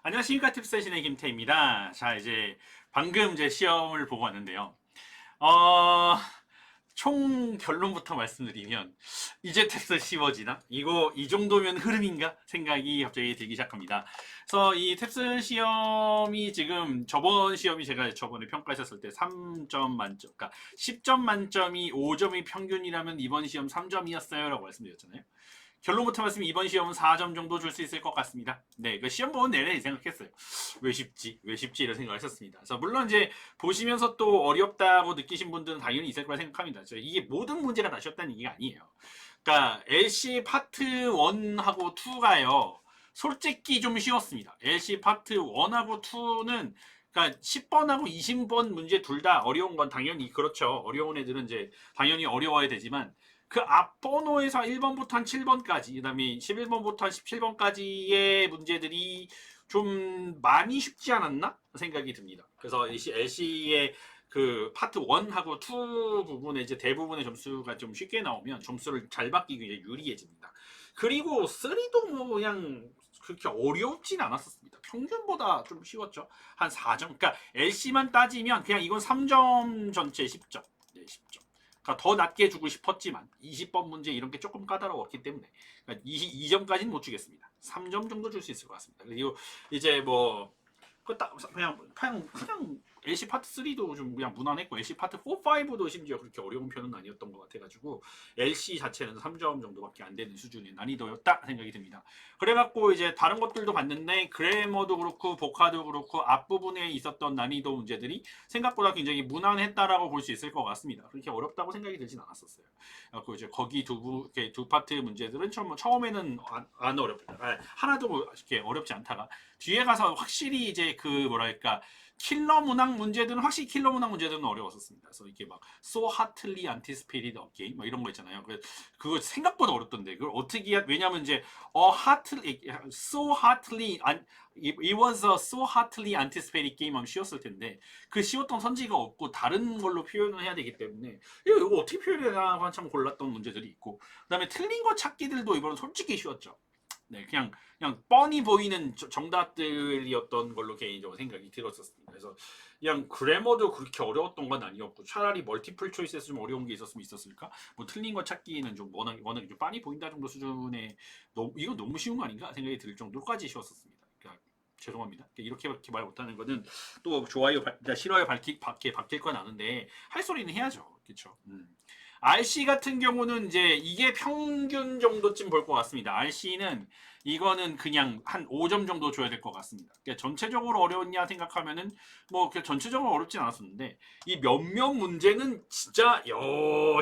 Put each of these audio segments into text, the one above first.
안녕하십니까 팁세신의 김태입니다. 자 이제 방금 제 시험을 보고 왔는데요. 총 결론부터 말씀드리면 이제 탭스 쉬워지나? 이거 이 정도면 흐름인가? 생각이 갑자기 들기 시작합니다. 그래서 이 탭스 시험이 지금 저번 시험이 제가 저번에 평가했었을 때 3점 만점, 그러니까 10점 만점이 5점이 평균이라면 이번 시험 3점이었어요 라고 말씀드렸잖아요. 결론부터 말씀이 이번 시험은 4점 정도 줄 수 있을 것 같습니다. 네, 그 시험 보는 내내 이 생각했어요. 왜 쉽지? 왜 쉽지? 이런 생각을 했었습니다. 그래서 물론 이제 보시면서 또 어렵다고 느끼신 분들은 당연히 있을 거라 생각합니다. 이게 모든 문제가 다 쉬웠다는 얘기가 아니에요. 그러니까 LC 파트 1하고 2가요. 솔직히 좀 쉬웠습니다. LC 파트 1하고 2는 그러니까 10번하고 20번 문제 둘 다 어려운 건 당연히 그렇죠. 어려운 애들은 이제 당연히 어려워야 되지만 그 앞 번호에서 1번부터 한 7번까지, 그 다음에 11번부터 한 17번까지의 문제들이 좀 많이 쉽지 않았나? 생각이 듭니다. 그래서 LC의 그 파트 1하고 2 부분에 이제 대부분의 점수가 좀 쉽게 나오면 점수를 잘 받기 위해 유리해집니다. 그리고 3도 뭐 그냥 그렇게 어렵진 않았었습니다. 평균보다 좀 쉬웠죠. 한 4점. 그러니까 LC만 따지면 그냥 이건 3점 전체 10점. 네, 10점. 그러니까 더 낮게 주고 싶었지만 20번 문제 이런 게 조금 까다로웠기 때문에 그러니까 2점까지는 못 주겠습니다. 3점 정도 줄 수 있을 것 같습니다. 그리고 이제 뭐 그냥 LC 파트 3도 좀 그냥 무난했고 LC 파트 4, 5도 심지어 그렇게 어려운 편은 아니었던 것 같아가지고 LC 자체는 3점 정도밖에 안 되는 수준의 난이도였다 생각이 듭니다. 그래갖고 이제 다른 것들도 봤는데 그래머도 그렇고 보카도 그렇고 앞부분에 있었던 난이도 문제들이 생각보다 굉장히 무난했다라고 볼 수 있을 것 같습니다. 그렇게 어렵다고 생각이 들진 않았었어요. 그리고 이제 거기 두 파트 문제들은 처음에는 안 어렵다. 하나도 이렇게 어렵지 않다가 뒤에 가서 확실히 이제 그 뭐랄까 킬러 문항 문제들은 확실히 킬러 문항 문제들은 어려웠었습니다. 그래서 이게 막 so hotly anticipated game 뭐 이런 거 있잖아요. 그거 생각보다 어렵던데 그걸 어떻게 왜냐면 이제 hotly so hotly it was a so hotly anticipated game 하면 쉬웠을 텐데 그 쉬웠던 선지가 없고 다른 걸로 표현을 해야 되기 때문에 이거 어떻게 표현해야 한참 골랐던 문제들이 있고 그다음에 틀린 거 찾기들도 이번은 솔직히 쉬웠죠. 네, 그냥 뻔히 보이는 정답들이었던 걸로 개인적으로 생각이 들었었습니다. 그래서 그냥 그래머도 그렇게 어려웠던 건 아니었고 차라리 멀티플 초이스에서 좀 어려운 게 있었으면 있었을까? 뭐 틀린 거 찾기는 좀 워낙 좀 뻔히 보인다 정도 수준의 이거 너무 쉬운 거 아닌가 생각이 들 정도까지 쉬웠었습니다. 그러니까 죄송합니다. 이렇게 말 못하는 거는 또 좋아요, 싫어요 바뀔 건 아는데 할 소리는 해야죠. 그렇죠. RC 같은 경우는 이제 이게 평균 정도쯤 볼 것 같습니다. RC는 이거는 그냥 한 5점 정도 줘야 될 것 같습니다. 그러니까 전체적으로 어려웠냐 생각하면은 뭐 전체적으로 어렵진 않았었는데 이 몇몇 문제는 진짜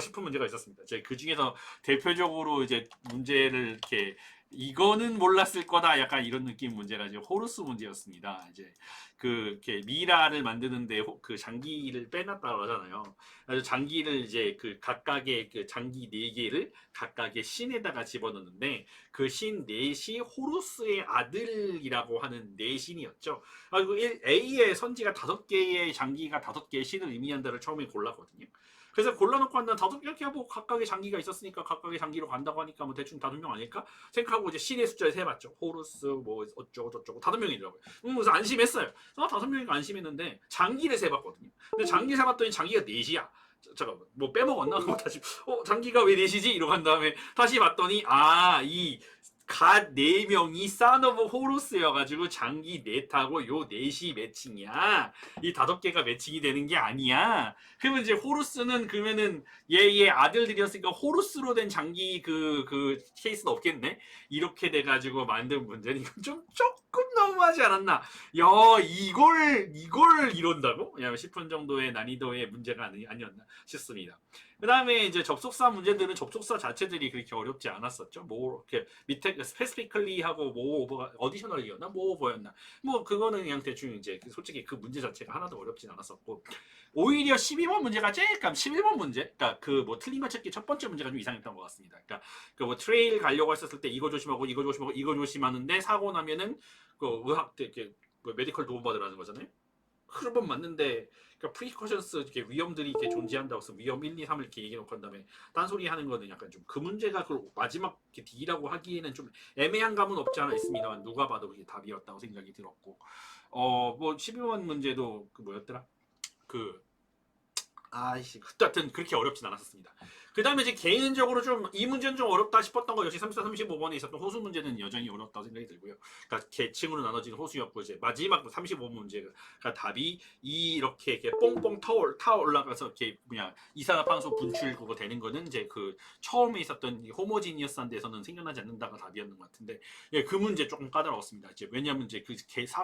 싶은 문제가 있었습니다. 그 중에서 대표적으로 이제 문제를 이렇게 이거는 몰랐을 거다 약간 이런 느낌 문제가 이제 호루스 문제였습니다. 이제 이렇게 미라를 만드는데 그 장기를 빼놨다고 하잖아요. 그래서 장기를 이제 그 각각의 그 장기 4개를 각각의 신에다가 집어넣는데 그 신 넷이 호루스의 아들이라고 하는 넷신이었죠. 그리고 A의 선지가 5개의 장기가 5개의 신을 의미한다를 처음에 골랐거든요. 그래서 골라놓고 한다 5개 이렇게 하고 각각의 장기가 있었으니까 각각의 장기로 간다고 하니까 뭐 대충 5명 아닐까 생각하고 이제 신의 숫자를 세봤죠. 호루스 뭐 어쩌고 저쩌고 5명이더라고요. 그래서 안심했어요. 5명이니까 안심했는데 장기를 세봤거든요. 근데 장기 세봤더니 장기가 4이야. 잠깐만 뭐 빼먹었나? 다시 장기가 왜 4이지? 이러고 한 다음에 다시 봤더니 이 갓 4명이 son of 호루스여가지고 장기 넷하고 요 넷이 매칭이야. 이 5개가 매칭이 되는 게 아니야. 그러면 이제 호루스는 그러면은 얘의 아들들이었으니까 호루스로 된 장기 그 케이스는 없겠네. 이렇게 돼가지고 만든 문제는 이건 좀 조금 너무하지 않았나. 이걸 이런다고? 싶은 정도의 난이도의 문제가 아니었나 싶습니다. 그 다음에 이제 접속사 문제들은 접속사 자체들이 그렇게 어렵지 않았었죠. 뭐 이렇게 밑에 스페시피컬리 하고 모오버가 어디셔널이었나 모오버였나 뭐 그거는 그냥 대충 이제 솔직히 그 문제 자체가 하나도 어렵진 않았었고 오히려 12번 문제가 쬐끔 11번 문제 그러니까 그 뭐 틀린 거 찾기 첫 번째 문제가 좀 이상했던 것 같습니다. 그러니까 그 뭐 트레일 가려고 했었을 때 이거 조심하고 이거 조심하고 이거 조심하는데 사고 나면은 그 의학 이렇게 메디컬 도움 받으라는 거잖아요. 흐름은 맞는데 그러니까 프리커션스 이렇게 위험들이 이렇게 존재한다고 해서 위험 1, 2, 3을 이렇게 얘기해놓고 한 다음에 딴소리 하는 거는 약간 좀 그 문제가 그 마지막 D라고 하기에는 좀 애매한 감은 없지 않아 있습니다만 누가 봐도 그게 답이었다고 생각이 들었고 뭐 12번 문제도 그 뭐였더라 그 아이씨, 하여튼 그렇게 어렵진 않았습니다. 그 다음에 이제 개인적으로 좀 이 문제는 좀 어렵다 싶었던 거 역시 34, 35번에 있었던 호수 문제는 여전히 어렵다고 생각이 들고요. 그러니까 계층으로 나눠진 호수였고 이제 마지막 35번 문제가 답이 이렇게 뽕뽕 타 올라가서 이렇게 뭐냐 이산화탄소 분출 그거 되는 거는 이제 그 처음에 있었던 호모지니어스한 데서는 생겨나지 않는다가 답이었는 것 같은데 예, 그 문제 조금 까다로웠습니다. 이제 왜냐하면 이제 그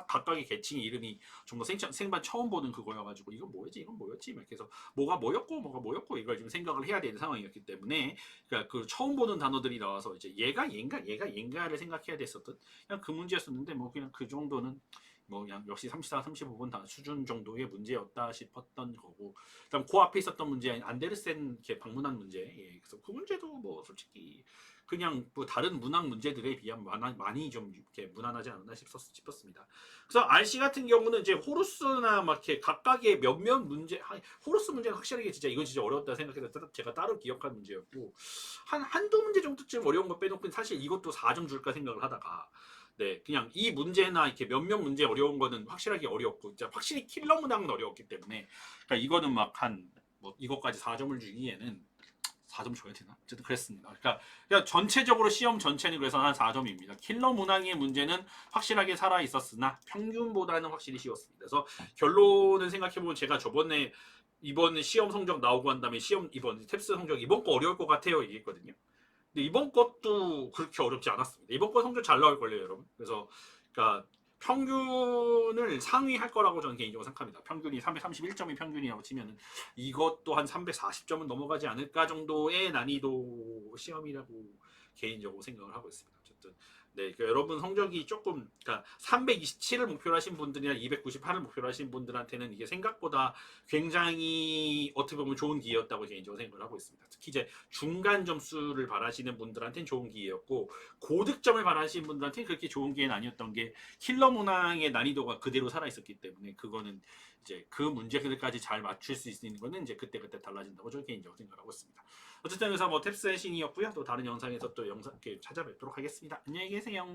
각각의 계층의 이름이 좀 더 생반 처음 보는 그거여가지고 이건 뭐였지 이건 뭐였지 막 해서 뭐가 뭐였고 이걸 지금 생각을 해야 되는 상황이었기 때문에 그러니까 그 처음 보는 단어들이 나와서 이제 얘가를 생각해야 됐었던 그냥 그 문제였었는데 뭐 그냥 그 정도는 뭐 그냥 역시 34, 35번 다 수준 정도의 문제였다 싶었던 거고 그다음 그 앞에 있었던 문제 안데르센 방문한 문제 예, 그래서 그 문제도 뭐 솔직히 그냥 뭐 다른 문학 문제들에 비하면 많이 좀 이렇게 무난하지 않았나 싶었습니다. 그래서 RC 같은 경우는 이제 호루스나 막 이렇게 각각의 몇몇 문제, 호루스 문제는 확실하게 진짜 이건 진짜 어려웠다 생각해서 제가 따로 기억한 문제였고 한두 문제 정도쯤 어려운 거 빼놓고 사실 이것도 4점 줄까 생각을 하다가 네 그냥 이 문제나 이렇게 몇몇 문제 어려운 거는 확실하게 어려웠고 진짜 확실히 킬러 문항은 어려웠기 때문에 그러니까 이거는 막 한 뭐 이것까지 4점을 주기에는 4점 줘야 되나? 어쨌든 그랬습니다. 그러니까 전체적으로 시험 전체는 그래서 한 4점입니다. 킬러 문항의 문제는 확실하게 살아 있었으나 평균보다는 확실히 쉬웠습니다. 그래서 결론을 생각해보면 제가 저번에 이번 시험 성적 나오고 한 다음에 이번 탭스 성적 이번 거 어려울 것 같아요 얘기했거든요. 근데 이번 것도 그렇게 어렵지 않았습니다. 이번 거 성적 잘 나올 걸요, 여러분. 그래서 그러니까 평균을 상위할 거라고 저는 개인적으로 생각합니다. 평균이 331점이 평균이라고 치면 이것도 한 340점은 넘어가지 않을까 정도의 난이도 시험이라고 개인적으로 생각을 하고 있습니다. 어쨌든 네, 그러니까 여러분 성적이 조금 그러니까 327을 목표로 하신 분들이나 298을 목표로 하신 분들한테는 이게 생각보다 굉장히 어떻게 보면 좋은 기회였다고 개인적으로 생각을 하고 있습니다. 특히 이제 중간 점수를 바라시는 분들한테는 좋은 기회였고 고득점을 바라시는 분들한테는 그렇게 좋은 기회는 아니었던 게 킬러 문항의 난이도가 그대로 살아 있었기 때문에 그거는 이제 그 문제들까지 잘 맞출 수 있는 거는 이제 그때그때 달라진다고 저는 개인적으로 생각하고 있습니다. 어쨌든 그래서 뭐 탭스 신이었고요. 또 다른 영상에서 또 영상 찾아뵙도록 하겠습니다. 안녕히 계세요.